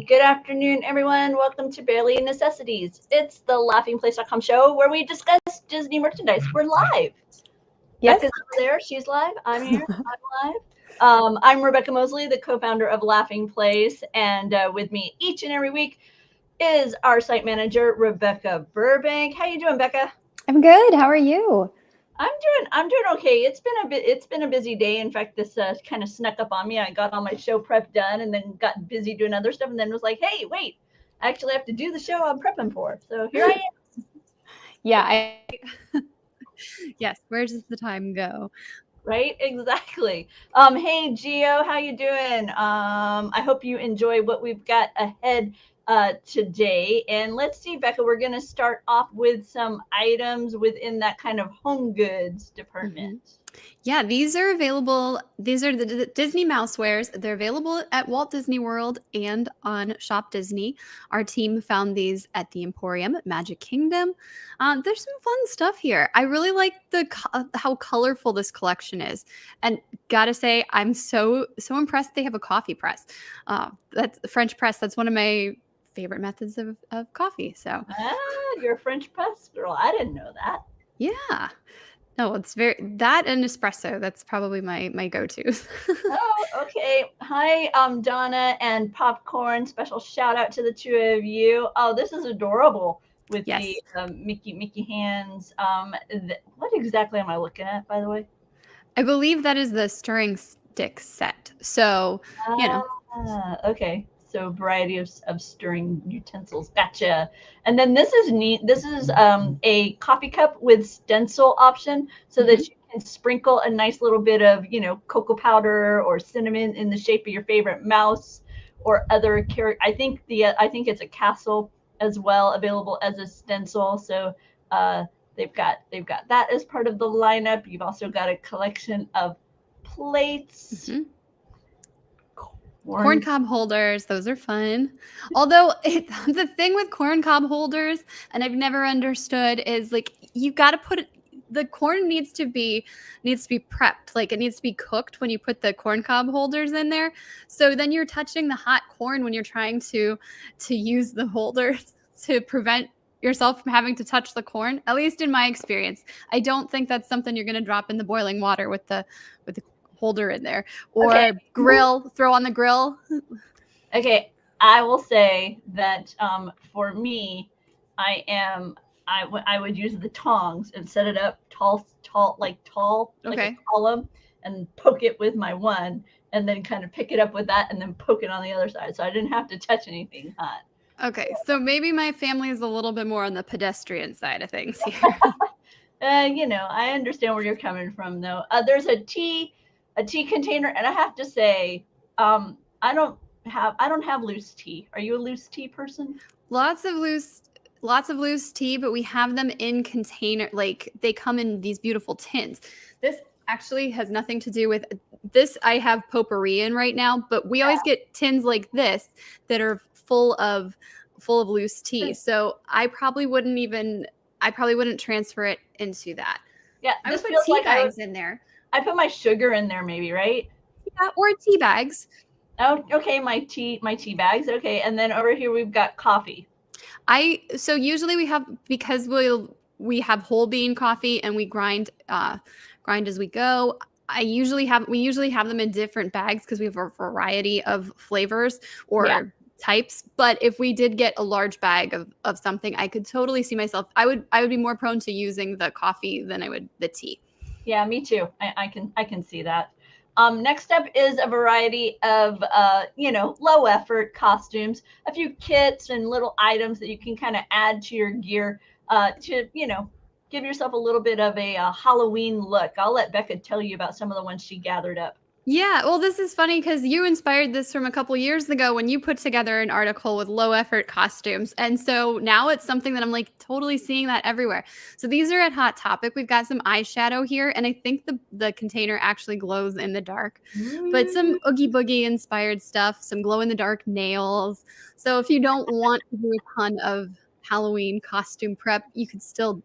Good afternoon, everyone. Welcome to Barely Necessities. It's the laughingplace.com show where we discuss Disney merchandise. We're live. Yes. Becca's over there. She's live. I'm here. I'm live. I'm Rebecca Mosley, the co-founder of Laughing Place, and with me each and every week is our site manager, Rebecca Burbank. How you doing, Becca? I'm good. How are you? I'm doing okay. It's been a busy day. In fact, this kind of snuck up on me. I got all my show prep done and then got busy doing other stuff and then was like, hey, wait, I actually have to do the show I'm prepping for. So here I am. Yeah, yes, where does the time go? Right? Exactly. Hey Gio, how you doing? I hope you enjoy what we've got ahead today. And let's see, Becca, we're going to start off with some items within that kind of home goods department. Yeah, these are available. These are the Disney Mousewares. They're available at Walt Disney World and on Shop Disney. Our team found these at the Emporium at Magic Kingdom. There's some fun stuff here. I really like how colorful this collection is. And gotta say, I'm so impressed they have a coffee press. That's the French press. That's one of my favorite methods of coffee. So you're a French press girl. I didn't know that. Yeah. No, it's that and espresso. That's probably my go-tos. Oh, okay. Hi, Donna and Popcorn. Special shout out to the two of you. Oh, this is adorable with Yes. the Mickey hands. What exactly am I looking at, by the way? I believe that is the stirring stick set. So, you know. Okay. So variety of stirring utensils. Gotcha. And then this is neat. This is a coffee cup with stencil option so that you can sprinkle a nice little bit of, cocoa powder or cinnamon in the shape of your favorite mouse or other character. I think it's a castle as well, available as a stencil. So they've got that as part of the lineup. You've also got a collection of plates. Corn cob holders, those are fun. Although the thing with corn cob holders, and I've never understood, is like you got to put it. The corn needs to be prepped, like it needs to be cooked when you put the corn cob holders in there. So then you're touching the hot corn when you're trying to use the holders to prevent yourself from having to touch the corn. At least in my experience, I don't think that's something you're going to drop in the boiling water with the holder in there or throw on the grill. Okay, I will say that for me, I would use the tongs and set it up tall like a column and poke it with my one and then kind of pick it up with that and then poke it on the other side. So I didn't have to touch anything hot. Okay, so maybe my family is a little bit more on the pedestrian side of things here. I understand where you're coming from though. There's a tea container, and I have to say, I don't have loose tea. Are you a loose tea person? Lots of loose tea, but we have them in container, like they come in these beautiful tins. This actually has nothing to do with this. I have potpourri in right now, but we always get tins like this that are full of loose tea. So I probably wouldn't transfer it into that. Yeah, I would put tea bags in there. I put my sugar in there, maybe, right? Yeah, or tea bags. Oh, okay, my tea bags. Okay, and then over here we've got coffee. So usually we have, because we have whole bean coffee and we grind as we go. We usually have them in different bags because we have a variety of flavors or types. But if we did get a large bag of something, I could totally see myself. I would be more prone to using the coffee than I would the tea. Yeah, me too. I can see that. Next up is a variety of, low effort costumes, a few kits and little items that you can kind of add to your gear to, give yourself a little bit of a Halloween look. I'll let Becca tell you about some of the ones she gathered up. Yeah, well, this is funny because you inspired this from a couple years ago when you put together an article with low effort costumes. And so now it's something that I'm like totally seeing that everywhere. So these are at Hot Topic. We've got some eyeshadow here, and I think the container actually glows in the dark. But some Oogie Boogie inspired stuff, some glow in the dark nails. So if you don't want to do a ton of Halloween costume prep, you could still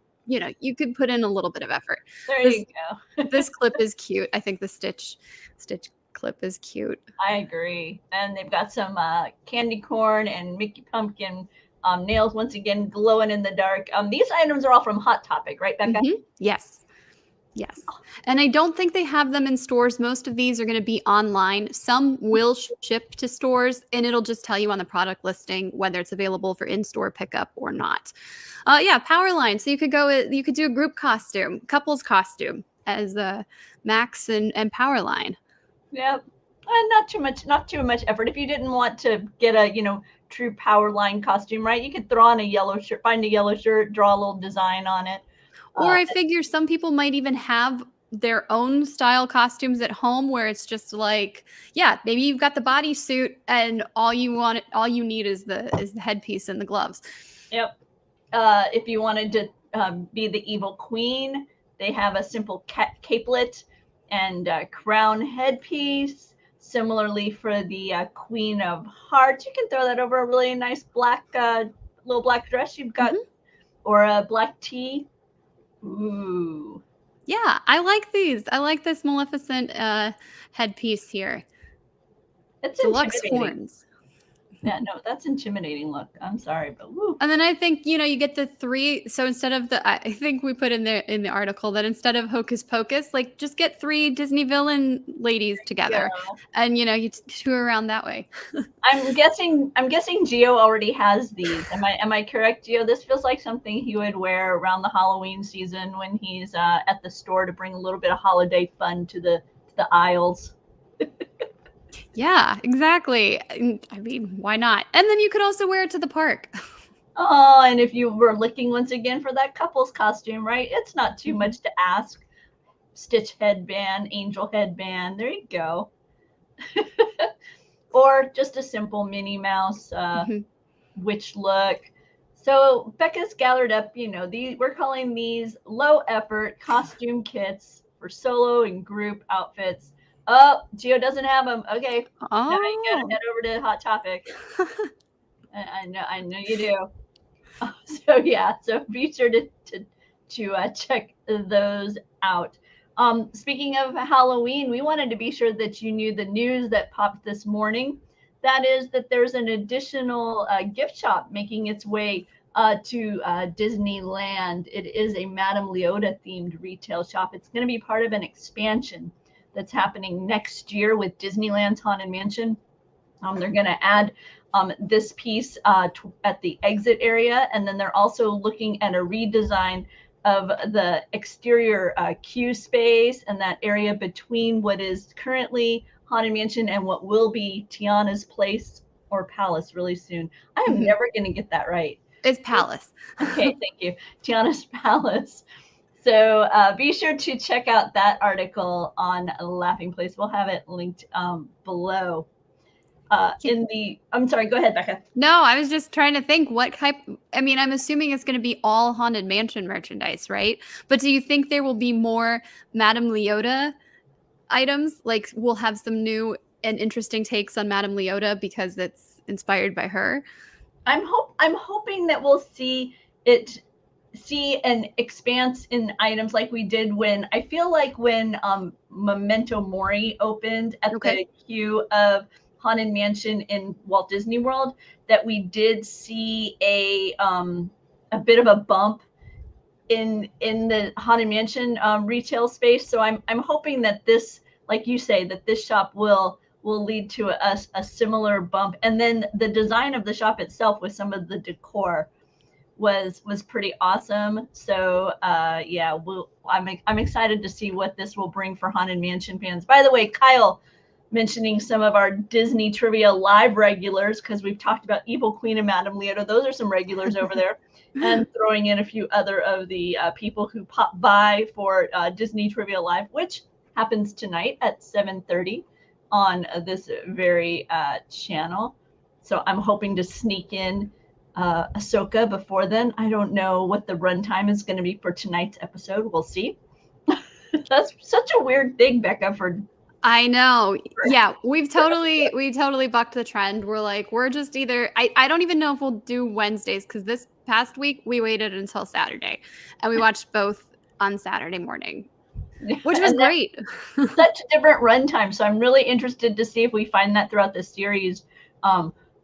you could put in a little bit of effort. There you go. This clip is cute. I think the Stitch clip is cute. I agree. And they've got some candy corn and Mickey Pumpkin nails, once again, glowing in the dark. These items are all from Hot Topic, right, Becca? Yes. Yes. And I don't think they have them in stores. Most of these are going to be online. Some will ship to stores, and it'll just tell you on the product listing whether it's available for in-store pickup or not. Yeah, power line. So you could do a group costume, couples costume as Max and power line. Yep. Not too much effort. If you didn't want to get a, true power line costume, right? You could throw on a yellow shirt, find a yellow shirt, draw a little design on it. Or I figure some people might even have their own style costumes at home where it's just like, yeah, maybe you've got the bodysuit and all you need is the headpiece and the gloves. Yep. If you wanted to be the evil queen, they have a simple capelet and crown headpiece. Similarly for the Queen of Hearts, you can throw that over a really nice little black dress you've got, or a black tee. Ooh. Yeah, I like these. I like this Maleficent headpiece here. It's deluxe intimidating. horns. Yeah, no, that's intimidating look. I'm sorry, but woo. And then I think, you get the 3. So instead of I think we put in the article that instead of Hocus Pocus, like just get 3 Disney villain ladies together, and you tour around that way. I'm guessing Gio already has these. Am I correct, Gio? This feels like something he would wear around the Halloween season when he's at the store to bring a little bit of holiday fun to the aisles. Yeah, exactly. I mean, why not? And then you could also wear it to the park. Oh, and if you were looking once again for that couple's costume, right? It's not too much to ask. Stitch headband, angel headband. There you go. Or just a simple Minnie Mouse witch look. So Becca's gathered up, we're calling these low effort costume kits for solo and group outfits. Oh, Gio doesn't have them. Okay. Oh. Now you gotta head over to Hot Topic. I know you do. So be sure to check those out. Speaking of Halloween, we wanted to be sure that you knew the news that popped this morning. That is that there's an additional gift shop making its way to Disneyland. It is a Madame Leota themed retail shop. It's going to be part of an expansion that's happening next year with Disneyland's Haunted Mansion. They're going to add this piece at the exit area, and then they're also looking at a redesign of the exterior queue space and that area between what is currently Haunted Mansion and what will be Tiana's Place or Palace really soon. I am never going to get that right. It's Palace. Okay, thank you. Tiana's Palace. So be sure to check out that article on Laughing Place. We'll have it linked below. I'm sorry, go ahead, Becca. No, I was just trying to think what type. I mean, I'm assuming it's going to be all Haunted Mansion merchandise, right? But do you think there will be more Madame Leota items? Like we'll have some new and interesting takes on Madame Leota because it's inspired by her. I'm hoping that we'll see an expanse in items like we did when Memento Mori opened at the queue of Haunted Mansion in Walt Disney World, that we did see a bit of a bump in the Haunted Mansion retail space. So I'm hoping that this, like you say, that this shop will lead to a similar bump. And then the design of the shop itself with some of the decor was pretty awesome. So I'm excited to see what this will bring for Haunted Mansion fans. By the way, Kyle mentioning some of our Disney Trivia Live regulars, because we've talked about Evil Queen and Madame Leota. Those are some regulars over there. And throwing in a few other of the people who pop by for Disney Trivia Live, which happens tonight at 7:30 on this very channel. So I'm hoping to sneak in Ahsoka before then. I don't know what the runtime is going to be for tonight's episode. We'll see. That's such a weird thing, Becca, for... I know. Yeah, we totally bucked the trend. We're just either... I don't even know if we'll do Wednesdays, because this past week we waited until Saturday and we watched both on Saturday morning. which was great. Such a different runtime. So I'm really interested to see if we find that throughout the series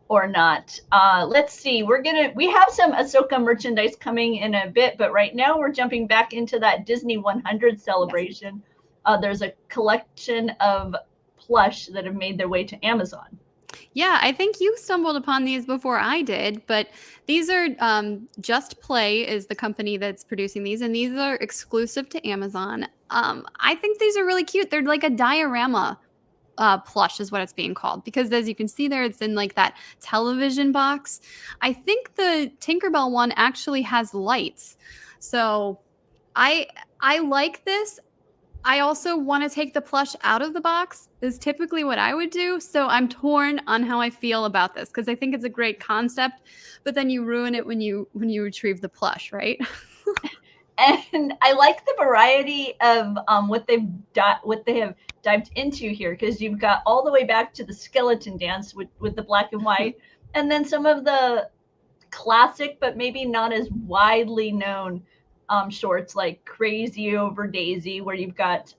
or not. Let's see. We have some Ahsoka merchandise coming in a bit, but right now we're jumping back into that Disney 100 celebration. Yes. There's a collection of plush that have made their way to Amazon. Yeah, I think you stumbled upon these before I did, but these are Just Play is the company that's producing these, and these are exclusive to Amazon. I think these are really cute. They're like a diorama plush is what it's being called, because as you can see there, it's in like that television box. I think the Tinkerbell one actually has lights. So I like this. I also want to take the plush out of the box is typically what I would do. So I'm torn on how I feel about this, because I think it's a great concept, but then you ruin it when you retrieve the plush, right? And I like the variety of what they have dived into here, because you've got all the way back to the skeleton dance with the black and white, and then some of the classic but maybe not as widely known shorts like Crazy Over Daisy, where you've got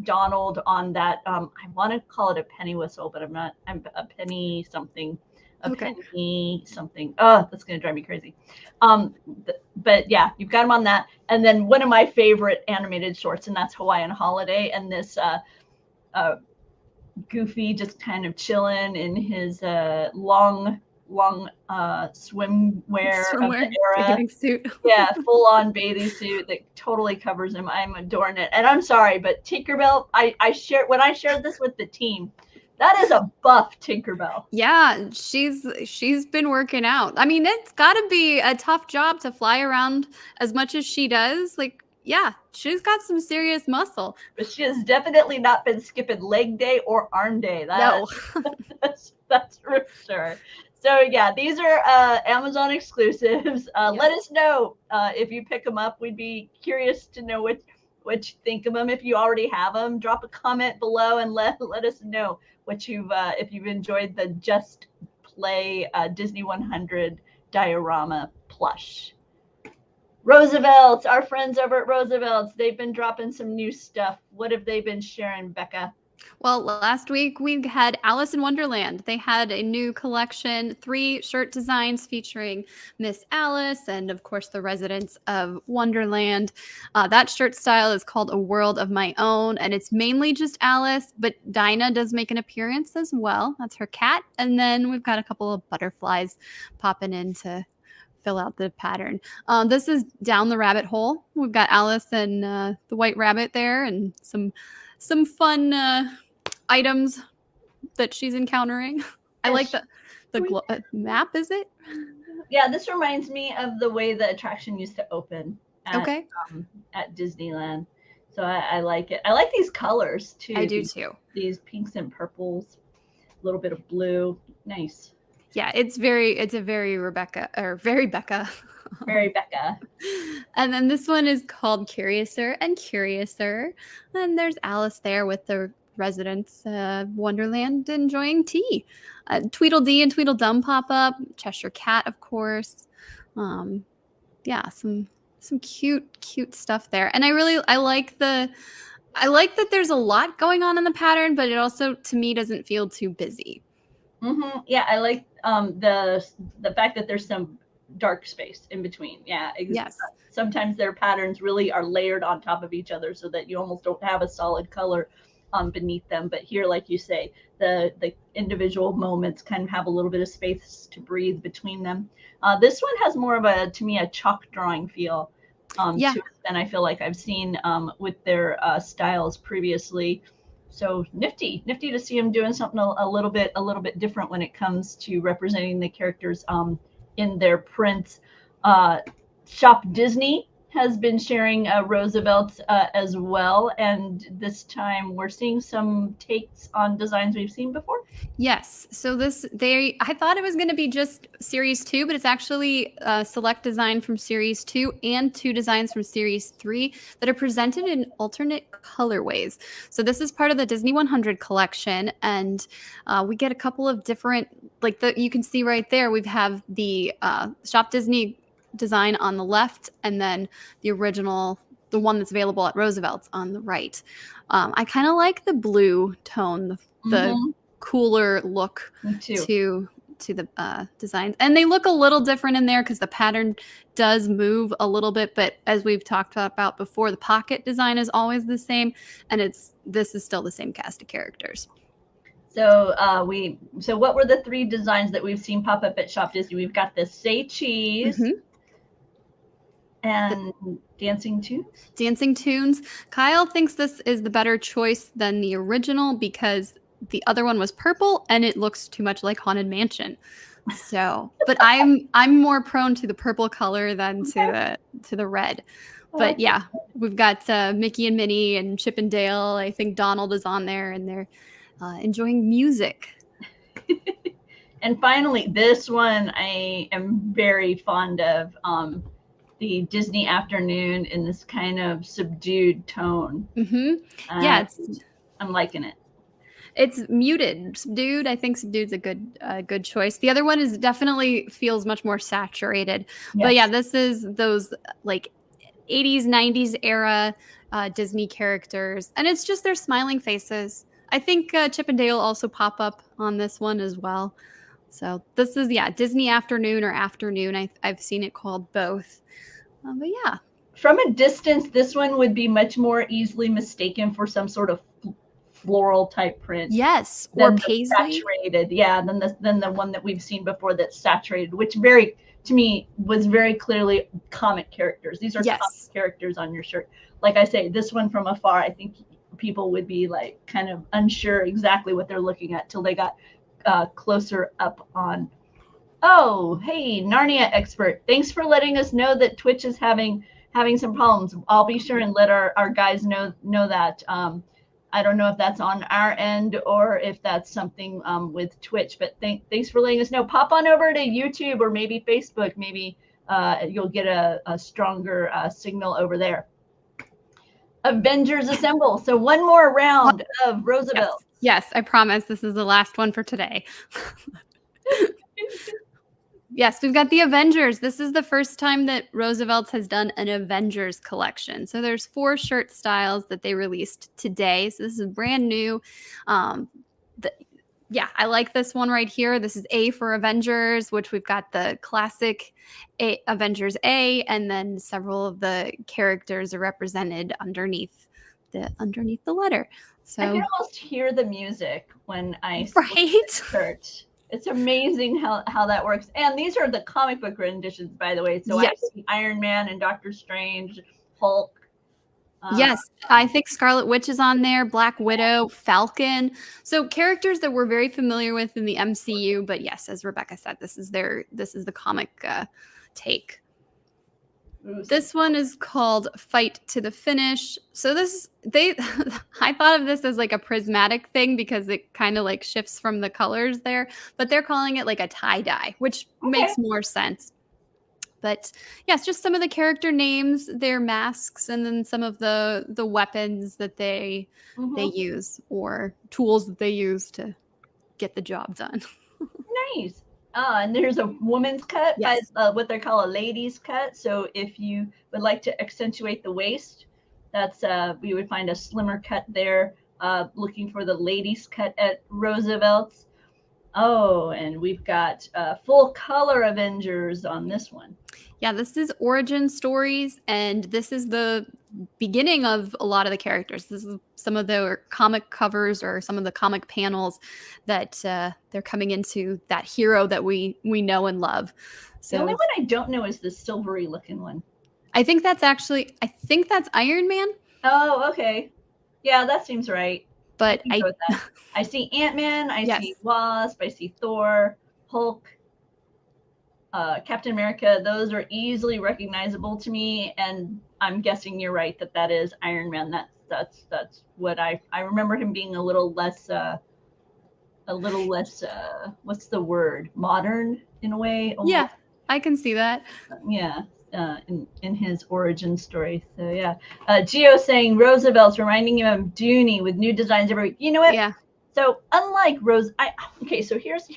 Donald on that. I want to call it a penny whistle, but I'm a penny something. Penny something. Oh, that's going to drive me crazy. But yeah, you've got him on that. And then one of my favorite animated shorts, and that's Hawaiian Holiday. And this Goofy just kind of chilling in his long swimwear of the era. Suit. Yeah, full on bathing suit that totally covers him. I'm adoring it. And I'm sorry, but Tinkerbell, I shared this with the team. That is a buff Tinkerbell. Yeah, she's been working out. I mean, it's got to be a tough job to fly around as much as she does. Like, yeah, she's got some serious muscle. But she has definitely not been skipping leg day or arm day. No. that's for sure. So yeah, these are Amazon exclusives. Yes. Let us know if you pick them up. We'd be curious to know what you think of them. If you already have them, drop a comment below and let us know what if you've enjoyed the Just Play Disney 100 diorama plush. Roosevelt's, our friends over at Roosevelt's, they've been dropping some new stuff. What have they been sharing, Becca? Well, last week we had Alice in Wonderland. They had a new collection, 3 shirt designs featuring Miss Alice and, of course, the residents of Wonderland. That shirt style is called A World of My Own, and it's mainly just Alice, but Dinah does make an appearance as well. That's her cat. And then we've got a couple of butterflies popping in to fill out the pattern. This is Down the Rabbit Hole. We've got Alice and the White Rabbit there, and some fun items that she's encountering. I like the map, is it? Yeah, this reminds me of the way the attraction used to open at Disneyland. So I like it. I like these colors too. I do too. These pinks and purples, a little bit of blue. Nice. Yeah, it's a very Rebecca or very Becca. Very Becca. And then this one is called Curiouser and Curiouser. And there's Alice there with the residents of Wonderland enjoying tea. Tweedledee and Tweedledum pop up. Cheshire Cat, of course. Yeah, some cute stuff there. And I like that there's a lot going on in the pattern, but it also, to me, doesn't feel too busy. Mm-hmm. Yeah, I like the fact that there's some dark space in between. Yeah, yes. Sometimes their patterns really are layered on top of each other so that you almost don't have a solid color beneath them. But here, like you say, the individual moments kind of have a little bit of space to breathe between them. This one has more of a chalk drawing feel to it than I feel like I've seen with their styles previously. So nifty to see them doing something a little bit different when it comes to representing the characters in their prints. shopDisney has been sharing Roosevelt's as well, and this time we're seeing some takes on designs we've seen before. Yes, so I thought it was going to be just Series 2, but it's actually a select design from Series 2 and 2 designs from Series 3 that are presented in alternate colorways. So this is part of the Disney 100 collection, and we get a couple of different, you can see right there, we have the shopDisney design on the left, and then the original the one that's available at Roosevelt's on the right. I kind of like the blue tone, the cooler look Me too. to the designs, and they look a little different in there because the pattern does move a little bit, but as we've talked about before, the pocket design is always the same, and this is still the same cast of characters. So so what were the 3 designs that we've seen pop up at Shop Disney? We've got the Say Cheese and Dancing Tunes. Dancing Tunes. Kyle thinks this is the better choice than the original because the other one was purple and it looks too much like Haunted Mansion. So, but I'm more prone to the purple color than to the red. But yeah, we've got Mickey and Minnie and Chip and Dale. I think Donald is on there, and they're enjoying music. And finally, this one I am very fond of. The Disney Afternoon in this kind of subdued tone. Yeah, I'm liking it. It's muted. Subdued, I think subdued's a good choice. The other one is definitely feels much more saturated. Yes. But yeah, this is those like 80s, 90s era Disney characters. And it's just their smiling faces. I think Chip and Dale also pop up on this one as well. So this is, Disney Afternoon or Afternoon. I've seen it called both. But yeah. From a distance, this one would be much more easily mistaken for some sort of floral type print. Yes, or paisley. Saturated, than the one that we've seen before that's saturated, which to me was very clearly comic characters. These are comic characters on your shirt. Like I say, this one from afar, I think people would be like kind of unsure exactly what they're looking at till they got closer up on. Oh, hey, Narnia expert. Thanks for letting us know that Twitch is having some problems. I'll be sure and let our guys know that. I don't know if that's on our end or if that's something with Twitch, but thanks for letting us know. Pop on over to YouTube or maybe Facebook. Maybe you'll get a stronger signal over there. Avengers Assemble. So one more round of Roosevelt. Yes, I promise this is the last one for today. Yes, we've got the Avengers. This is the first time that Roosevelt's has done an Avengers collection. So there's 4 shirt styles that they released today. So this is brand new. I like this one right here. This is A for Avengers, which we've got the classic Avengers A, and then several of the characters are represented underneath the letter. So I can almost hear the music when I right. It's amazing how that works. And these are the comic book renditions, by the way. So I see Iron Man and Doctor Strange, Hulk. Yes, I think Scarlet Witch is on there, Black Widow, Falcon. So characters that we're very familiar with in the MCU. But yes, as Rebecca said, this is the comic take. This one is called Fight to the Finish. So I thought of this as like a prismatic thing because it kind of like shifts from the colors there, but they're calling it like a tie-dye, which makes more sense. But yes, just some of the character names, their masks, and then some of the weapons that they use or tools that they use to get the job done. Nice. And there's a woman's cut, what they call a ladies cut. So if you would like to accentuate the waist, that's we would find a slimmer cut there. Looking for the ladies cut at Roosevelt's. Oh, and we've got full color Avengers on this one. Yeah, this is origin stories, and this is the beginning of a lot of the characters. This is some of the comic covers or some of the comic panels that they're coming into that hero that we know and love. So the only one I don't know is the silvery looking one. I think that's Iron Man. Oh, okay. Yeah, that seems right. But I see Ant-Man, I see Wasp, I see Thor, Hulk, Captain America. Those are easily recognizable to me, and I'm guessing you're right that is Iron Man. That's what I remember him being a little less what's the word, modern in a way. Almost. Yeah, I can see that. Yeah. In his origin story. So yeah. Gio saying Roosevelt's reminding him of Dooney with new designs every week. You know what? Yeah. So unlike so here's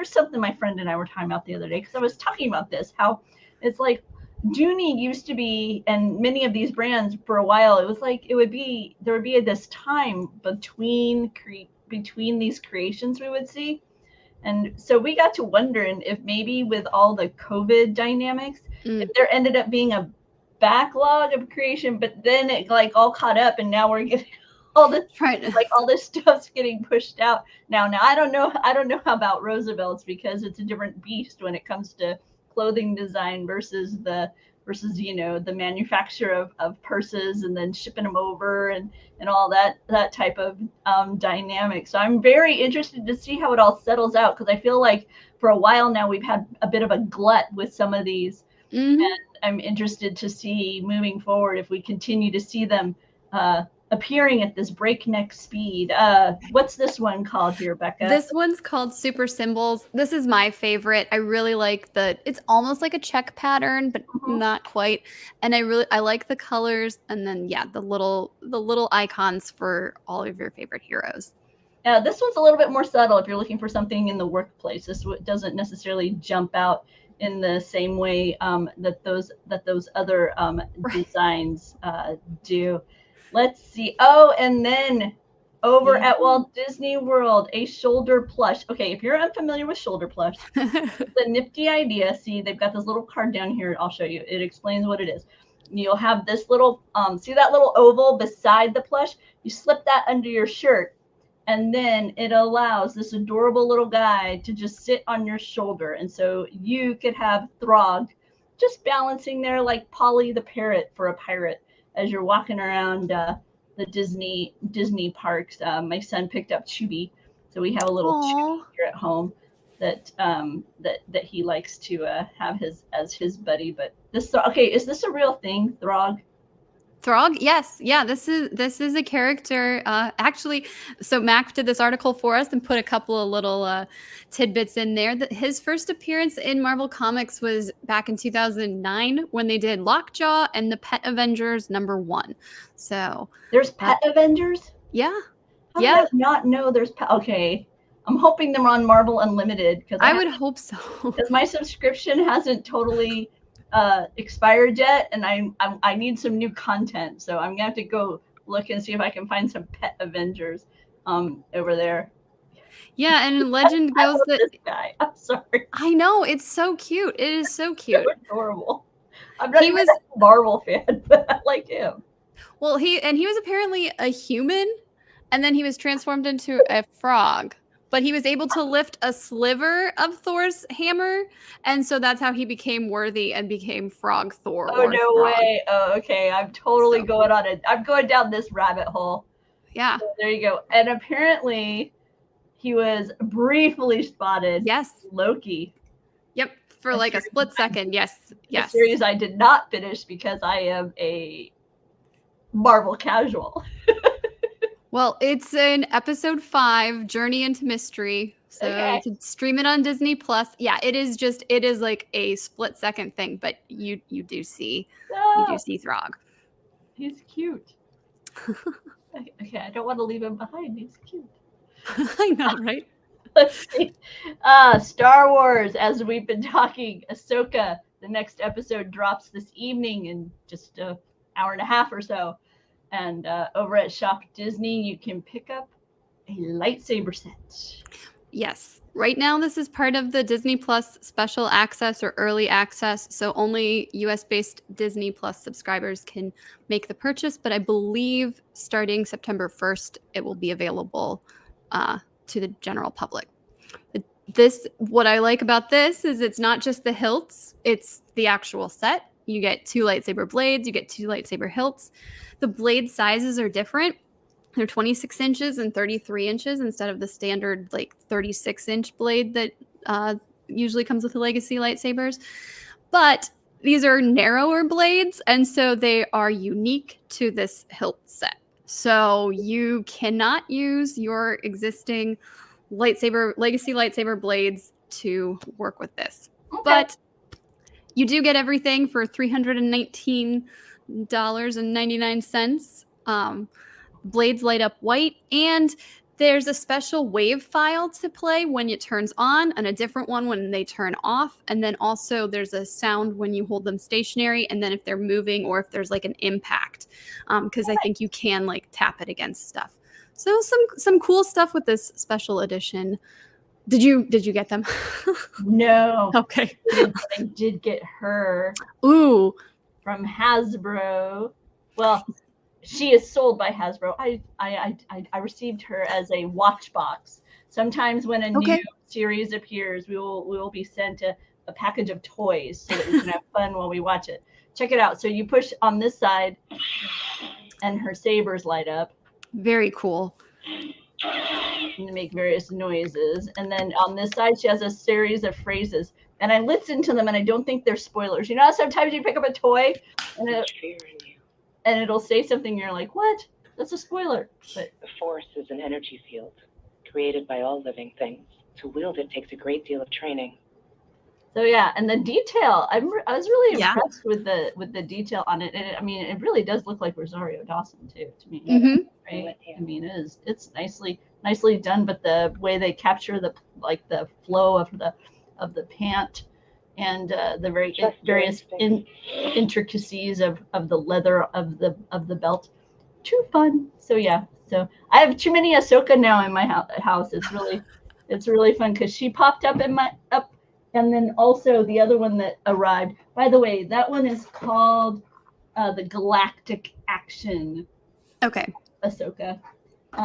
something my friend and I were talking about the other day, because I was talking about this, how it's like Dooney used to be, and many of these brands for a while, it was like there would be this time between these creations we would see. And so we got to wondering if maybe with all the COVID dynamics, if there ended up being a backlog of creation, but then it like all caught up, and now we're getting all this all this stuff's getting pushed out now. I don't know how about Roosevelt's, because it's a different beast when it comes to clothing design versus the manufacture of purses and then shipping them over and all that type of dynamic. So I'm very interested to see how it all settles out, because I feel like for a while now we've had a bit of a glut with some of these. And I'm interested to see moving forward if we continue to see them appearing at this breakneck speed. What's this one called here, Becca? This one's called Super Symbols. This is my favorite. I really like it's almost like a check pattern, but not quite. And I like the colors, and then the little icons for all of your favorite heroes. This one's a little bit more subtle if you're looking for something in the workplace. This doesn't necessarily jump out in the same way that those other designs do. Let's see. Oh, and then over at Walt Disney World, a shoulder plush. Okay, if you're unfamiliar with shoulder plush, it's a nifty idea. See, they've got this little card down here. I'll show you. It explains what it is. You'll have this little, see that little oval beside the plush? You slip that under your shirt, and then it allows this adorable little guy to just sit on your shoulder. And so you could have Throg just balancing there like Polly the parrot for a pirate as you're walking around the Disney parks. My son picked up Chubby, so we have a little Chubby here at home that he likes to have as his buddy. But this, is this a real thing, Throg? Throg, yes, yeah. This is a character. Actually, so Mac did this article for us and put a couple of little tidbits in there. That his first appearance in Marvel Comics was back in 2009 when they did Lockjaw and the Pet Avengers #1. So there's Pet Avengers. Yeah, How did I not know there's Pet? Okay, I'm hoping they're on Marvel Unlimited, because I would hope so. Because my subscription hasn't totally expired yet, and I need some new content, so I'm gonna have to go look and see if I can find some Pet Avengers over there. Yeah, and legend goes that this guy. I'm sorry. I know, it's so cute. It is so cute. So adorable. I'm not even a Marvel fan, but I like him. Well, he was apparently a human, and then he was transformed into a frog. But he was able to lift a sliver of Thor's hammer, and so that's how he became worthy and became Frog Thor. Oh, no way. Oh, okay. I'm totally I'm going down this rabbit hole. Yeah. So there you go. And apparently he was briefly spotted. Yes. Loki. Yep. For like a split second. Yes. Yes. A series I did not finish because I am a Marvel casual. Well, it's in episode 5, Journey into Mystery. So you can stream it on Disney Plus. Yeah, it is like a split second thing, but you do see Throg. He's cute. Okay, I don't want to leave him behind. He's cute. I know, right? Let's see. Star Wars, as we've been talking, Ahsoka, the next episode drops this evening in just an hour and a half or so. And over at Shop Disney, you can pick up a lightsaber set. Yes. Right now, this is part of the Disney Plus special access or early access. So only US-based Disney Plus subscribers can make the purchase. But I believe starting September 1st, it will be available to the general public. What I like about this is it's not just the hilts. It's the actual set. You get 2 lightsaber blades. You get 2 lightsaber hilts. The blade sizes are different. They're 26 inches and 33 inches instead of the standard 36-inch blade that usually comes with the legacy lightsabers. But these are narrower blades, and so they are unique to this hilt set. So you cannot use your existing legacy lightsaber blades to work with this. Okay. But you do get everything for $319.99. Blades light up white, and There's a special wave file to play when it turns on and a different one when they turn off. And then also there's a sound when you hold them stationary and then if they're moving or if there's like an impact. Because I think you can like tap it against stuff. So some cool stuff with this special edition. Did you get them? No. Okay. I did get her. Ooh. From Hasbro. Well, she is sold by Hasbro. I received her as a watch box. Sometimes when a new series appears, we will be sent a package of toys so that we can have fun while we watch it. Check it out. So you push on this side and her sabers light up. Very cool. And make various noises. And then on this side, she has a series of phrases. And I listen to them and I don't think they're spoilers. You know, sometimes you pick up a toy and it'll say something and you're like, what? That's a spoiler. But the Force is an energy field created by all living things. To wield it takes a great deal of training. So yeah, and the detail, I was really impressed with the detail on it. And I mean, it really does look like Rosario Dawson too, to me. Right? I mean, it's nicely done, but the way they capture the flow of the pant and the various intricacies of the leather of the belt, too fun. So yeah, so I have too many Ahsoka now in my house. It's really fun because she popped up in my and then also the other one that arrived. By the way, that one is called the Galactic Action. Okay. Ahsoka.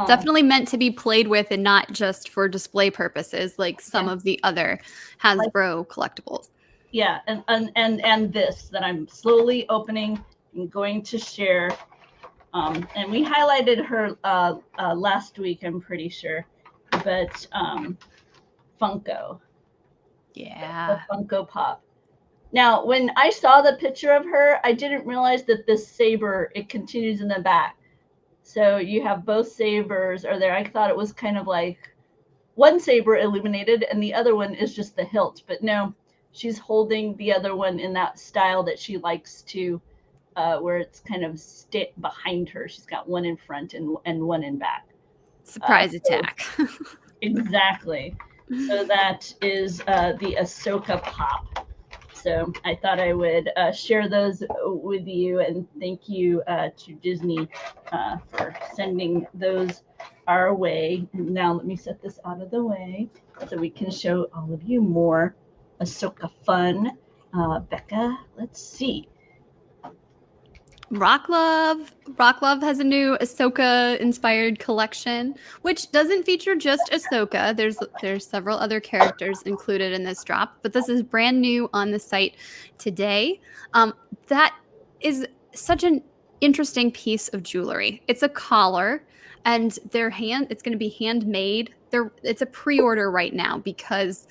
Definitely meant to be played with and not just for display purposes like some of the other Hasbro collectibles. Yeah, and this that I'm slowly opening and going to share. And we highlighted her last week, I'm pretty sure. But Funko. Yeah. The Funko Pop. Now, when I saw the picture of her, I didn't realize that this saber, it continues in the back. So you have both sabers are there. I thought it was kind of like one saber illuminated and the other one is just the hilt. But no, she's holding the other one in that style that she likes to, where it's kind of behind her. She's got one in front and one in back. Surprise attack. Exactly. So that is the Ahsoka Pop. So I thought I would share those with you and thank you to Disney for sending those our way. And now let me set this out of the way so we can show all of you more Ahsoka fun. Becca, let's see. RockLove has a new Ahsoka inspired collection, which doesn't feature just Ahsoka. There's several other characters included in this drop, but this is brand new on the site today. That is such an interesting piece of jewelry. It's a collar, and it's going to be handmade. It's a pre-order right now because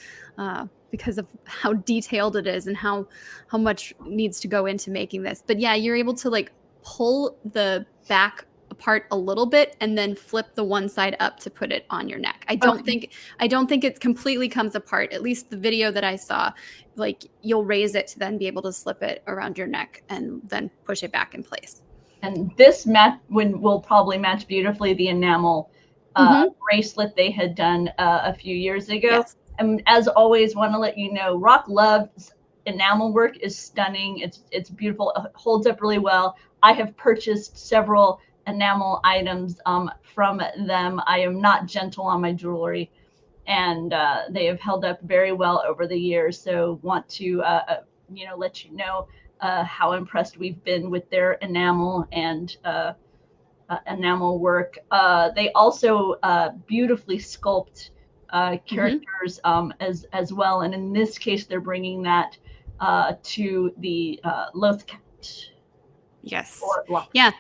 of how detailed it is and how much needs to go into making this. But yeah, you're able to like pull the back apart a little bit and then flip the one side up to put it on your neck. I don't think it completely comes apart. At least the video that I saw, like you'll raise it to then be able to slip it around your neck and then push it back in place. And this will probably match beautifully the enamel bracelet they had done a few years ago. Yes. And as always, want to let you know, RockLove's enamel work is stunning. It's beautiful. It holds up really well. I have purchased several enamel items from them. I am not gentle on my jewelry, and they have held up very well over the years. So want to let you know how impressed we've been with their enamel and enamel work. They also beautifully sculpt characters as well, and in this case they're bringing that to the Lothcat. Yes. Yeah,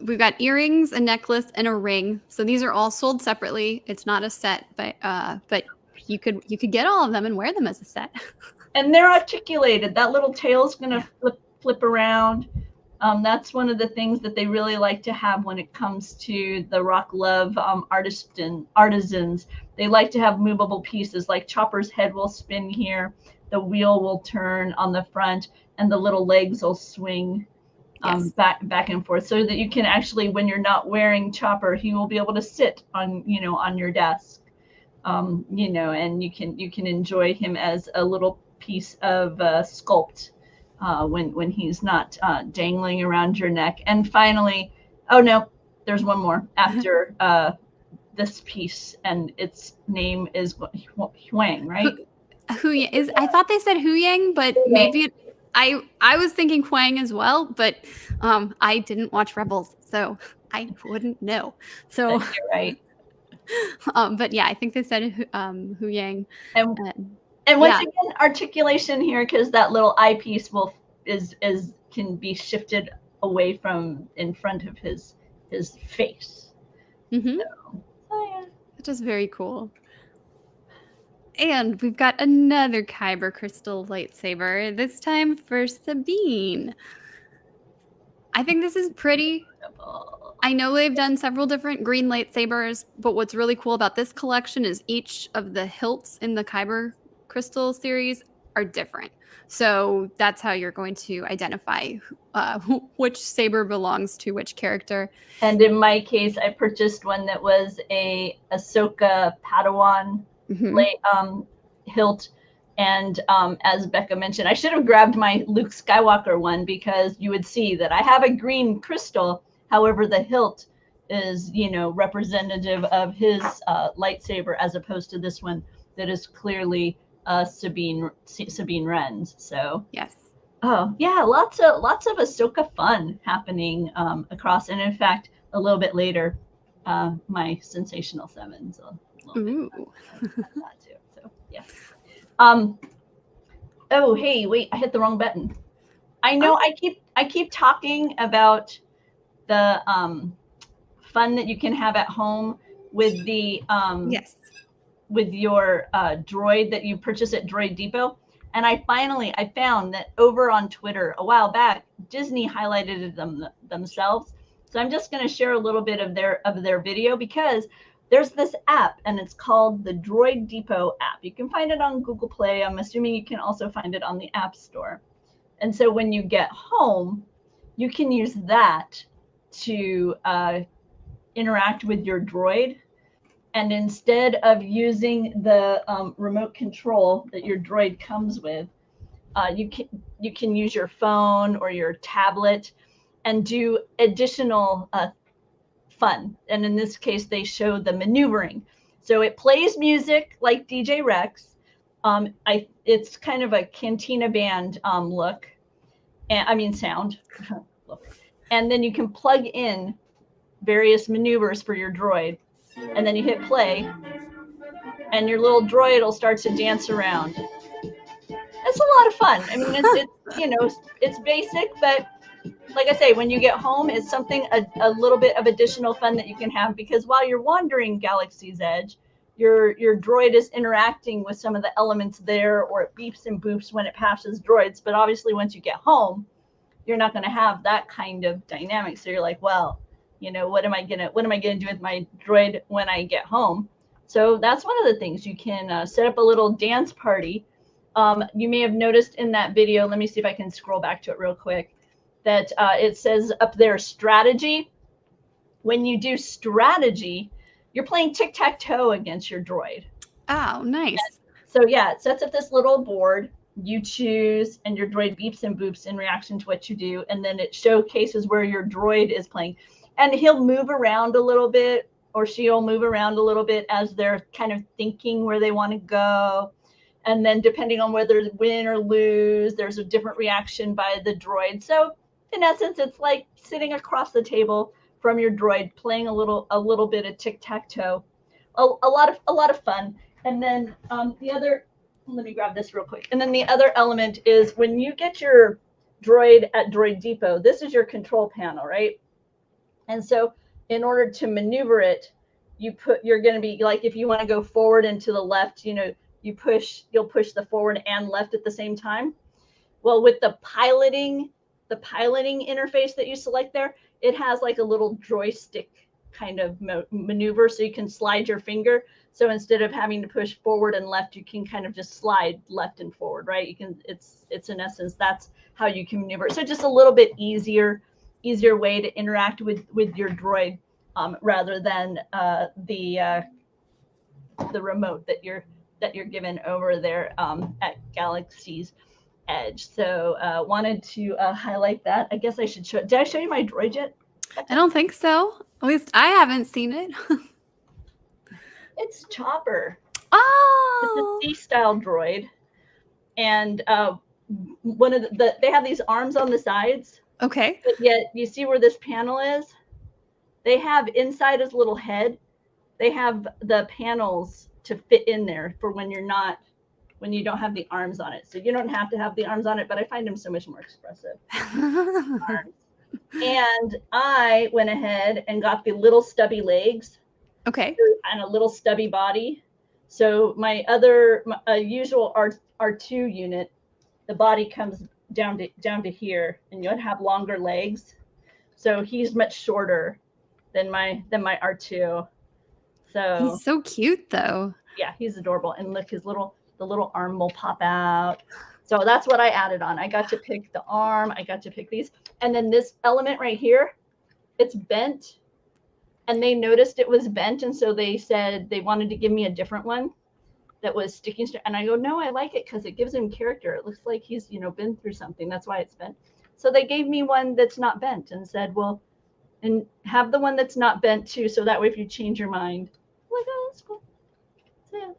we've got earrings, a necklace, and a ring. So these are all sold separately. It's not a set, but you could get all of them and wear them as a set. And they're articulated. That little tail's gonna flip around. That's one of the things that they really like to have when it comes to the RockLove artisans. They like to have movable pieces, like Chopper's head will spin here, the wheel will turn on the front, and the little legs will swing Yes. back and forth, so that you can actually, when you're not wearing Chopper, he will be able to sit on, on your desk, and you can enjoy him as a little piece of sculpt when he's not dangling around your neck. And finally, oh no, there's one more after this piece, and its name is Huang, right? I thought they said Hu Yang, but maybe I was thinking Huang as well, but I didn't watch Rebels, so I wouldn't know. So You're right. But yeah, I think they said Hu Yang. And once again, articulation here, because that little eyepiece can be shifted away from in front of his face. Mm-hmm. Yeah. Which is very cool. And we've got another Kyber crystal lightsaber, this time for Sabine. I think this is pretty. I know they've done several different green lightsabers, but what's really cool about this collection is each of the hilts in the Kyber crystal series are different. So that's how you're going to identify which saber belongs to which character. And in my case, I purchased one that was a Ahsoka Padawan hilt. And as Becca mentioned, I should have grabbed my Luke Skywalker one, because you would see that I have a green crystal. However, the hilt is, representative of his lightsaber, as opposed to this one that is clearly Sabine Wren's. So yes. Oh yeah, lots of Ahsoka fun happening across, and in fact, a little bit later, my Sensational Sevens. Ooh. That too. So yeah. Oh hey, wait! I hit the wrong button. I know. I keep talking about the fun that you can have at home with the yes, with your droid that you purchase at Droid Depot. And I found that over on Twitter a while back, Disney highlighted them themselves. So I'm just going to share a little bit of their video, because there's this app, and it's called the Droid Depot app. You can find it on Google Play. I'm assuming you can also find it on the App Store. And so when you get home, you can use that to interact with your droid. And instead of using the remote control that your droid comes with, you can use your phone or your tablet and do additional fun. And in this case, they show the maneuvering. So it plays music like DJ Rex. It's kind of a Cantina band look, and sound. And then you can plug in various maneuvers for your droid. And then you hit play, and your little droid will start to dance around. It's a lot of fun. I mean, it's basic, but like I say, when you get home, it's something a little bit of additional fun that you can have, because while you're wandering Galaxy's Edge, your droid is interacting with some of the elements there, or it beeps and boops when it passes droids. But obviously, once you get home, you're not going to have that kind of dynamic. So you're like, well, what am I gonna do with my droid when I get home? So that's one of the things. You can set up a little dance party. You may have noticed in that video, let me see if I can scroll back to it real quick, that it says up there strategy. When you do strategy, you're playing tic-tac-toe against your droid. Oh, nice. So yeah, it sets up this little board. You choose, and your droid beeps and boops in reaction to what you do, and then it showcases where your droid is playing. And he'll move around a little bit, or she'll move around a little bit as they're kind of thinking where they want to go. And then depending on whether win or lose, there's a different reaction by the droid. So in essence, it's like sitting across the table from your droid, playing a little bit of tic-tac-toe. A lot of fun. And then the other, let me grab this real quick. And then the other element is when you get your droid at Droid Depot, this is your control panel, right? And so in order to maneuver it, you're going to be like, if you want to go forward and to the left, you'll push the forward and left at the same time. Well, with the piloting interface that you select there, it has like a little joystick kind of maneuver, so you can slide your finger. So instead of having to push forward and left, you can kind of just slide left and forward, right? It's in essence, that's how you can maneuver. So just a little bit easier easier way to interact with your droid rather than the remote that you're given over there at Galaxy's Edge. So wanted to highlight that. I guess I should show. Did I show you my droid yet? I don't think so. At least I haven't seen it. It's Chopper. Oh, It's a C-style droid, and one of they have these arms on the sides. okay. But yet you see where this panel is? They have inside his little head, they have the panels to fit in there for when you don't have the arms on it. So you don't have to have the arms on it, but I find them so much more expressive. Arms. And I went ahead and got the little stubby legs. Okay. And a little stubby body. So my usual R2 unit, the body comes down to here, and you'll have longer legs. So he's much shorter than my R2. So He's so cute though. yeah, he's adorable. And look, the little arm will pop out. So that's what I added on. I got to pick the arm. I got to pick these. And then this element right here, it's bent. And they noticed it was bent. And so they said they wanted to give me a different one that was sticking. And I go, no, I like it because it gives him character. It looks like he's, been through something. That's why it's bent. So they gave me one that's not bent and said, well, and have the one that's not bent too. So that way, if you change your mind, I'm like, oh, that's cool. So yeah.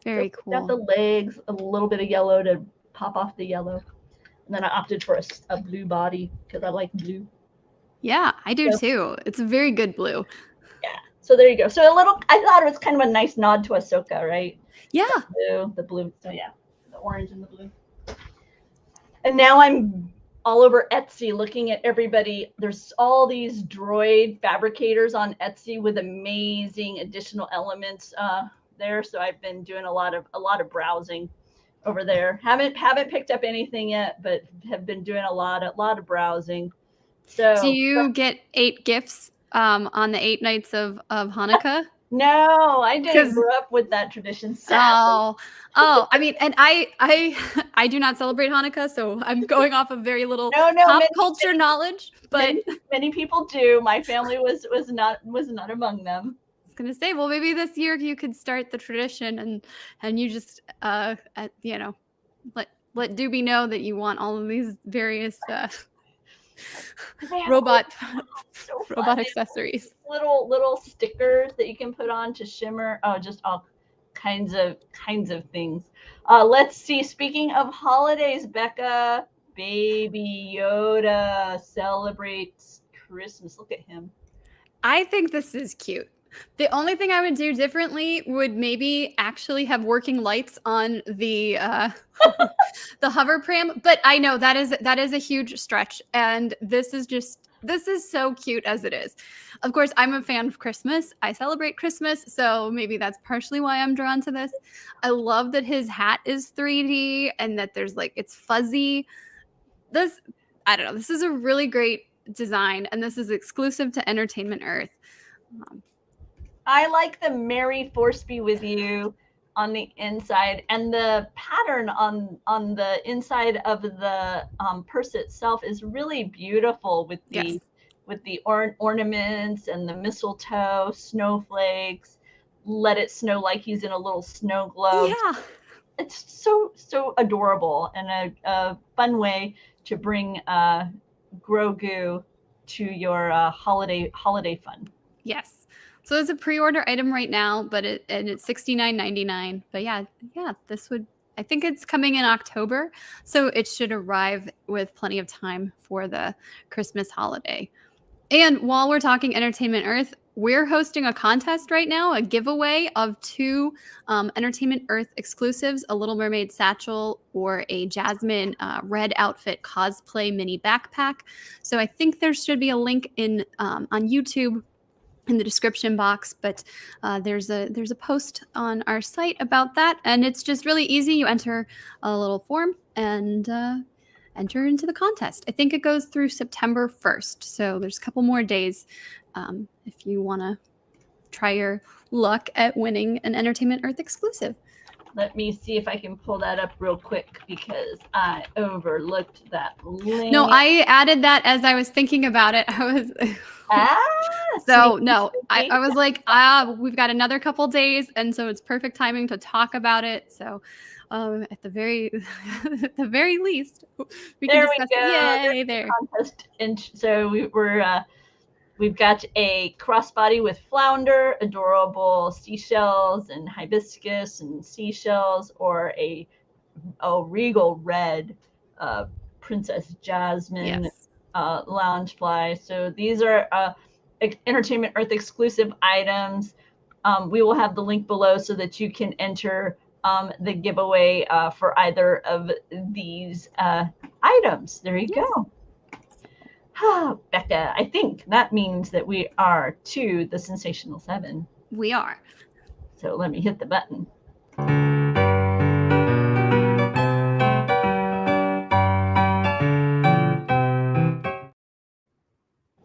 Very So cool. got the legs, a little bit of yellow to pop off the yellow. And then I opted for a blue body because I like blue. Yeah, I do So- too. It's a very good blue. Yeah. So there you go. So I thought it was kind of a nice nod to Ahsoka, right? Yeah. The blue. So yeah, the orange and the blue. And now I'm all over Etsy looking at everybody. There's all these droid fabricators on Etsy with amazing additional elements there. So I've been doing a lot of browsing over there. Haven't picked up anything yet, but have been doing a lot of browsing. So Do you get 8 gifts on the 8 nights of Hanukkah? no, I didn't 'Cause- grow up with that tradition. Sadly. Oh, I mean, and I do not celebrate Hanukkah, so I'm going off of very little No, pop culture knowledge. But many people do. My family was not among them. I was gonna say, well, maybe this year you could start the tradition and you just let Doobie know that you want all of these various robot So fun. robot accessories. Little stickers that you can put on to shimmer. Oh, just all kinds of things. Let's see. Speaking of holidays, Becca, Baby Yoda celebrates Christmas. Look at him. I think this is cute. The only thing I would do differently would maybe actually have working lights on the the hover pram, but I know that is a huge stretch, and this is so cute as it is. Of course, I'm a fan of Christmas. I celebrate Christmas, so maybe that's partially why I'm drawn to this. I love that his hat is 3D and that there's it's fuzzy. I don't know. This is a really great design, and this is exclusive to Entertainment Earth. I like the Merry Force Be With You on the inside, and the pattern on the inside of the purse itself is really beautiful with the ornaments and the mistletoe, snowflakes. Let it snow like he's in a little snow globe. Yeah. It's so adorable and a fun way to bring Grogu to your holiday fun. Yes. So it's a pre-order item right now, but it's $69.99. But yeah, I think it's coming in October, so it should arrive with plenty of time for the Christmas holiday. And while we're talking Entertainment Earth, we're hosting a contest right now, a giveaway of 2 Entertainment Earth exclusives, a Little Mermaid satchel or a Jasmine red outfit cosplay mini backpack. So I think there should be a link in on YouTube in the description box, but there's a post on our site about that, and it's just really easy. You enter a little form and enter into the contest. I think it goes through September 1st, so there's a couple more days if you want to try your luck at winning an Entertainment Earth exclusive. Let me see if I can pull that up real quick because I overlooked that link. No, I added that as I was thinking about it. I was so sneaky, no, sneaky. I was like, we've got another couple days, and so it's perfect timing to talk about it. So at the very at the very least, we can There we discuss go. it. Yay, There's there. the contest. And so we've got a crossbody with flounder, adorable seashells and hibiscus and seashells, or a regal red Princess Jasmine Yes. Loungefly. So these are Entertainment Earth exclusive items. We will have the link below so that you can enter the giveaway for either of these items. There you go. Becca, I think that means that we are to the Sensational 7. We are. So let me hit the button.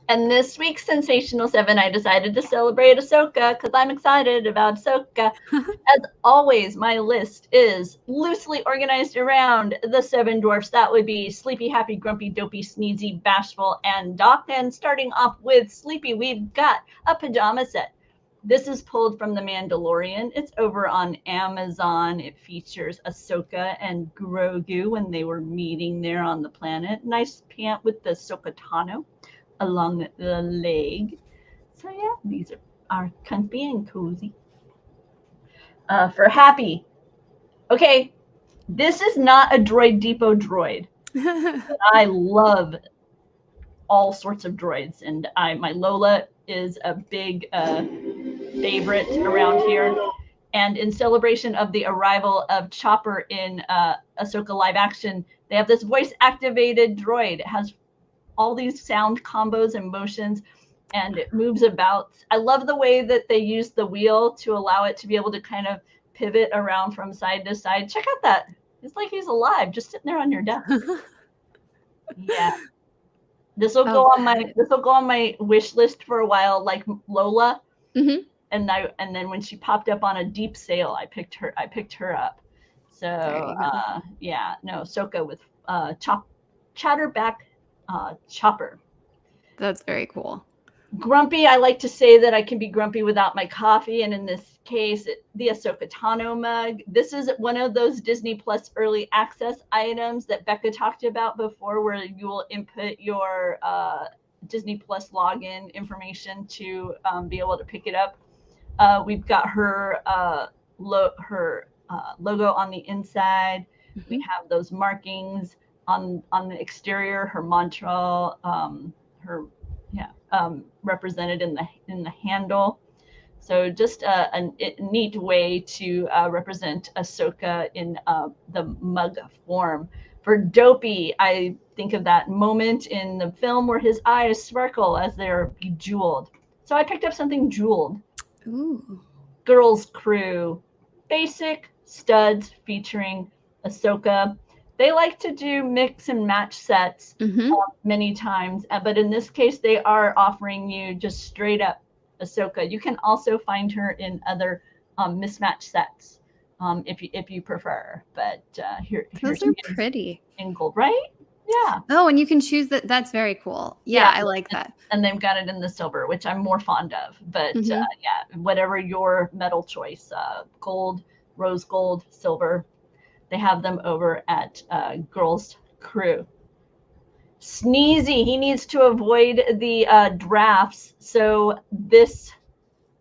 And this week's Sensational 7, I decided to celebrate Ahsoka because I'm excited about Ahsoka. As always, my list is loosely organized around the 7 dwarfs. That would be Sleepy, Happy, Grumpy, Dopey, Sneezy, Bashful, and Doc. And starting off with Sleepy, we've got a pajama set. This is pulled from The Mandalorian. It's over on Amazon. It features Ahsoka and Grogu when they were meeting there on the planet. Nice pant with the Ahsoka Tano along the leg. So yeah, these are comfy and cozy. For Happy, okay, this is not a Droid Depot droid. I love all sorts of droids, and my Lola is a big favorite around here. And in celebration of the arrival of Chopper in Ahsoka live action, they have this voice activated droid. It has all these sound combos and motions, and it moves about. I love the way that they use the wheel to allow it to be able to kind of pivot around from side to side. Check out that. It's like he's alive, just sitting there on your desk. Yeah. This will go on my wish list for a while, like Lola. Mm-hmm. And then when she popped up on a deep sale, I picked her up. So Ahsoka with Chatterback Chopper. That's very cool. Grumpy, I like to say that I can be grumpy without my coffee, and in this case, the Ahsoka Tano mug. This is one of those Disney Plus early access items that Becca talked about before, where you will input your Disney Plus login information to be able to pick it up. We've got her logo on the inside. Mm-hmm. We have those markings on the exterior. Her mantra, represented in the handle. So just a neat way to represent Ahsoka in the mug form. For Dopey, I think of that moment in the film where his eyes sparkle as they're bejeweled. So I picked up something jeweled. Ooh. Girls Crew, basic studs featuring Ahsoka. They like to do mix and match sets many times, but in this case, they are offering you just straight up Ahsoka. You can also find her in other mismatch sets if you prefer. But those are pretty in gold, right? Yeah. Oh, and you can choose that. That's very cool. Yeah, I like that. And they've got it in the silver, which I'm more fond of. But whatever your metal choice, gold, rose gold, silver. They have them over at Girls Crew. Sneezy, he needs to avoid the drafts. So this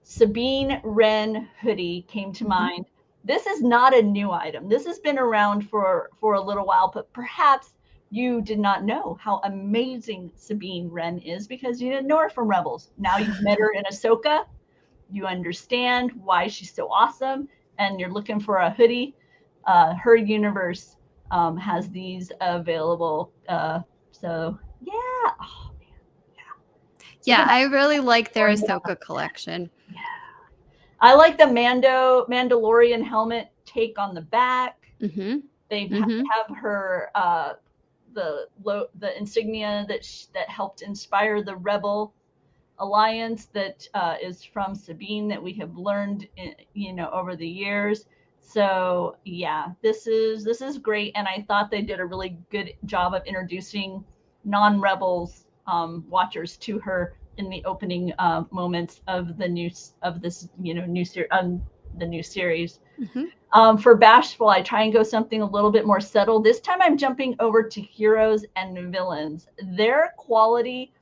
Sabine Wren hoodie came to mind. This is not a new item. This has been around for a little while, but perhaps you did not know how amazing Sabine Wren is because you didn't know her from Rebels. Now you've met her in Ahsoka. You understand why she's so awesome, and you're looking for a hoodie. Her universe has these available. So yeah. Oh, man. Yeah, I really like their Ahsoka collection. Yeah. I like the Mandalorian helmet take on the back. Mm-hmm. They have her the insignia that helped inspire the Rebel Alliance that is from Sabine that we have learned over the years. So yeah, this is great, and I thought they did a really good job of introducing non-Rebels watchers to her in the opening moments of the this the new series. Mm-hmm. For Bashful, I try and go something a little bit more subtle. This time I'm jumping over to heroes and villains. Their quality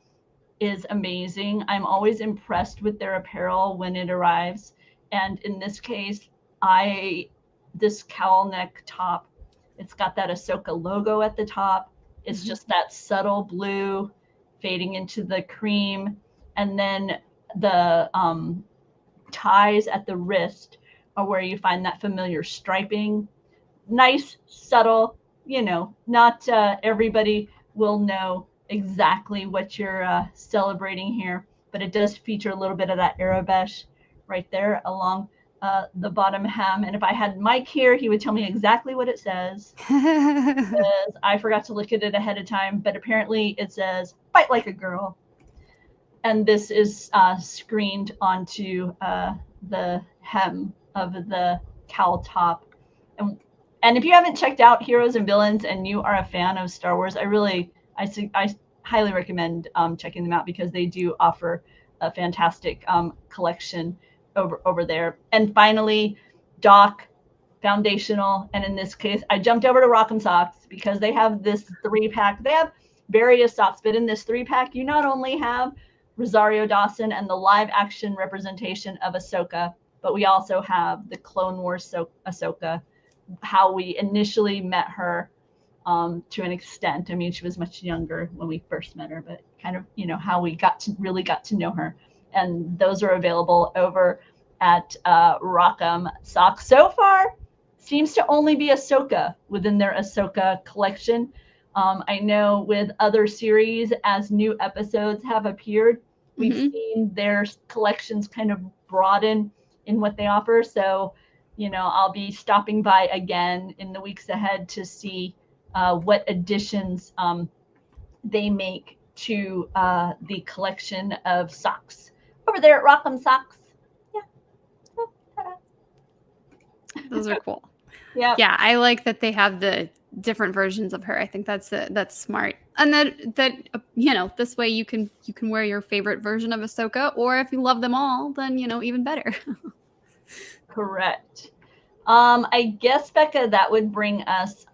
is amazing. I'm always impressed with their apparel when it arrives. And in this case, this cowl neck top, it's got that Ahsoka logo at the top. It's Mm-hmm. just that subtle blue fading into the cream. And then the ties at the wrist are where you find that familiar striping. Nice, subtle, not everybody will know exactly what you're celebrating here, but it does feature a little bit of that Arabesh right there along the bottom hem. And if I had Mike here, he would tell me exactly what it says. I forgot to look at it ahead of time, but apparently it says "Fight like a girl," and this is screened onto the hem of the cowl top. And if you haven't checked out Heroes and Villains and you are a fan of Star Wars, I highly recommend checking them out, because they do offer a fantastic collection over there. And finally, Doc foundational. And in this case, I jumped over to Rock'em Socks because they have this 3-pack. They have various socks, but in this 3-pack, you not only have Rosario Dawson and the live action representation of Ahsoka, but we also have the Clone Wars Ahsoka, how we initially met her to an extent. I mean, she was much younger when we first met her, but kind of, how we really got to know her. And those are available over at Rock'em Socks. So far, seems to only be Ahsoka within their Ahsoka collection. I know with other series, as new episodes have appeared, we've seen their collections kind of broaden in what they offer. So, I'll be stopping by again in the weeks ahead to see what additions they make to the collection of socks over there at Rock'em Socks. Yeah. Oh, ta-da. Those are cool. Yeah. Yeah, I like that they have the different versions of her. I think that's smart, and that this way you can wear your favorite version of Ahsoka, or if you love them all, then even better. Correct. I guess, Becca, that would bring us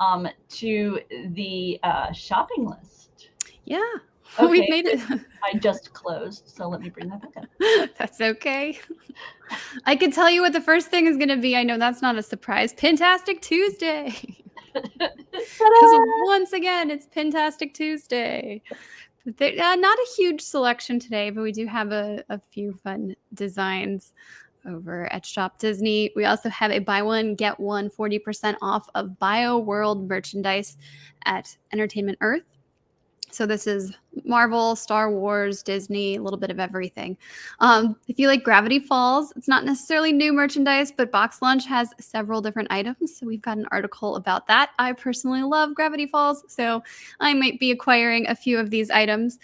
to the shopping list. Yeah. Okay, We've made it. I just closed, so let me bring that back up. That's okay. I can tell you what the first thing is going to be. I know that's not a surprise. Pintastic Tuesday. Because once again, it's Pintastic Tuesday. Not a huge selection today, but we do have a few fun designs over at Shop Disney. We also have a buy one, get one 40% off of Bio World merchandise at Entertainment Earth. So this is Marvel, Star Wars, Disney, a little bit of everything. If you like Gravity Falls, it's not necessarily new merchandise, but Box Lunch has several different items. So we've got an article about that. I personally love Gravity Falls, so I might be acquiring a few of these items.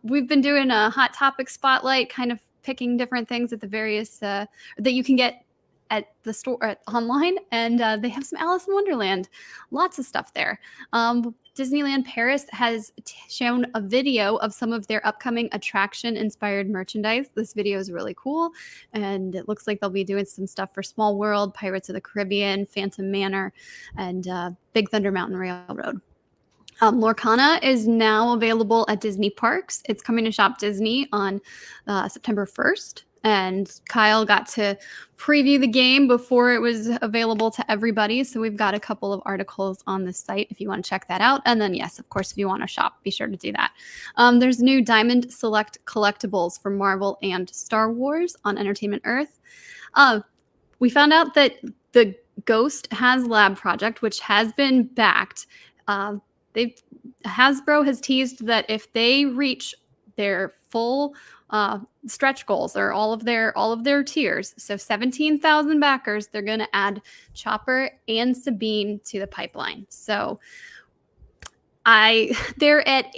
We've been doing a Hot Topic spotlight, kind of picking different things at the various that you can get at the store online, and they have some Alice in Wonderland, lots of stuff there. Disneyland Paris has shown a video of some of their upcoming attraction-inspired merchandise. This video is really cool, and it looks like they'll be doing some stuff for Small World, Pirates of the Caribbean, Phantom Manor, and Big Thunder Mountain Railroad. Lorcana is now available at Disney Parks. It's coming to Shop Disney on September 1st. And Kyle got to preview the game before it was available to everybody. So we've got a couple of articles on the site if you want to check that out. And then, yes, of course, if you want to shop, be sure to do that. There's new Diamond Select collectibles for Marvel and Star Wars on Entertainment Earth. We found out that the Ghost HasLab project, which has been backed, Hasbro has teased that if they reach their full stretch goals, or all of their tiers, so 17,000 backers, they're going to add Chopper and Sabine to the pipeline. So they're at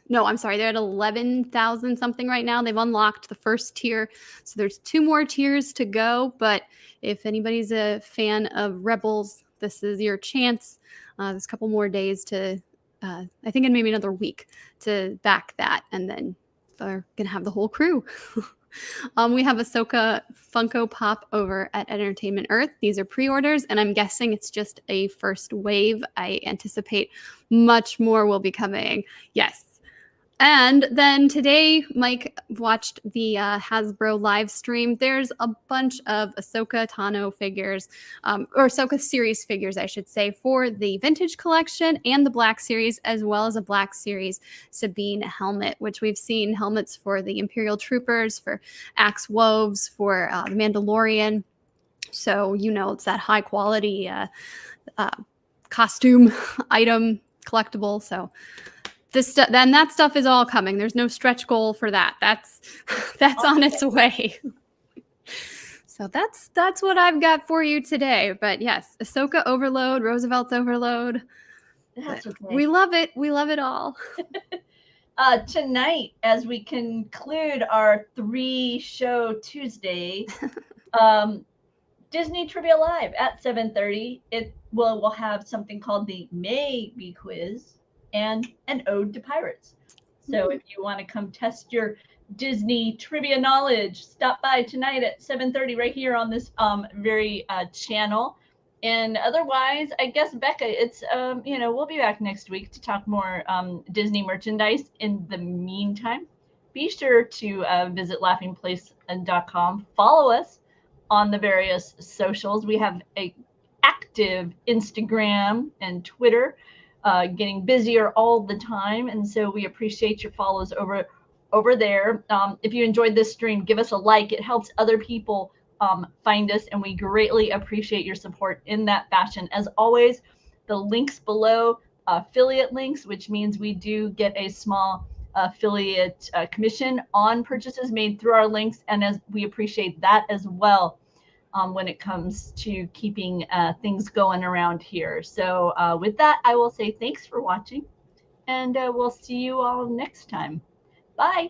No, I'm sorry. They're at 11,000 something right now. They've unlocked the first tier. So there's 2 more tiers to go. But if anybody's a fan of Rebels, this is your chance. There's a couple more days to, I think in maybe another week to back that. And then they're going to have the whole crew. We have Ahsoka Funko Pop over at Entertainment Earth. These are pre-orders, and I'm guessing it's just a first wave. I anticipate much more will be coming. Yes. And then today, Mike watched the Hasbro live stream. There's a bunch of Ahsoka Tano figures, or Ahsoka series figures, I should say, for the vintage collection and the Black series, as well as a Black series Sabine helmet, which we've seen helmets for the Imperial Troopers, for Axe Woves, for the Mandalorian. So, you know, it's that high quality costume item collectible. So then that stuff is all coming. There's no stretch goal for that. That's on its way. So that's what I've got for you today. But yes, Ahsoka overload, Roosevelt's overload. That's okay. We love it. We love it all. Tonight, as we conclude our 3-show Tuesday, Disney Trivia Live at 7:30. We'll have something called the Maybe Quiz and an ode to pirates. So if you want to come test your Disney trivia knowledge, stop by tonight at 7:30 right here on this very channel. And otherwise, I guess, Becca, it's we'll be back next week to talk more Disney merchandise. In the meantime, be sure to visit laughingplace.com. Follow us on the various socials. We have a active Instagram and Twitter, getting busier all the time, and so we appreciate your follows over there. If you enjoyed this stream, give us a like. It helps other people find us, and we greatly appreciate your support in that fashion. As always, the links below, affiliate links, which means we do get a small affiliate commission on purchases made through our links, and as we appreciate that as well. When it comes to keeping things going around here. So with that, I will say thanks for watching, and we'll see you all next time. Bye.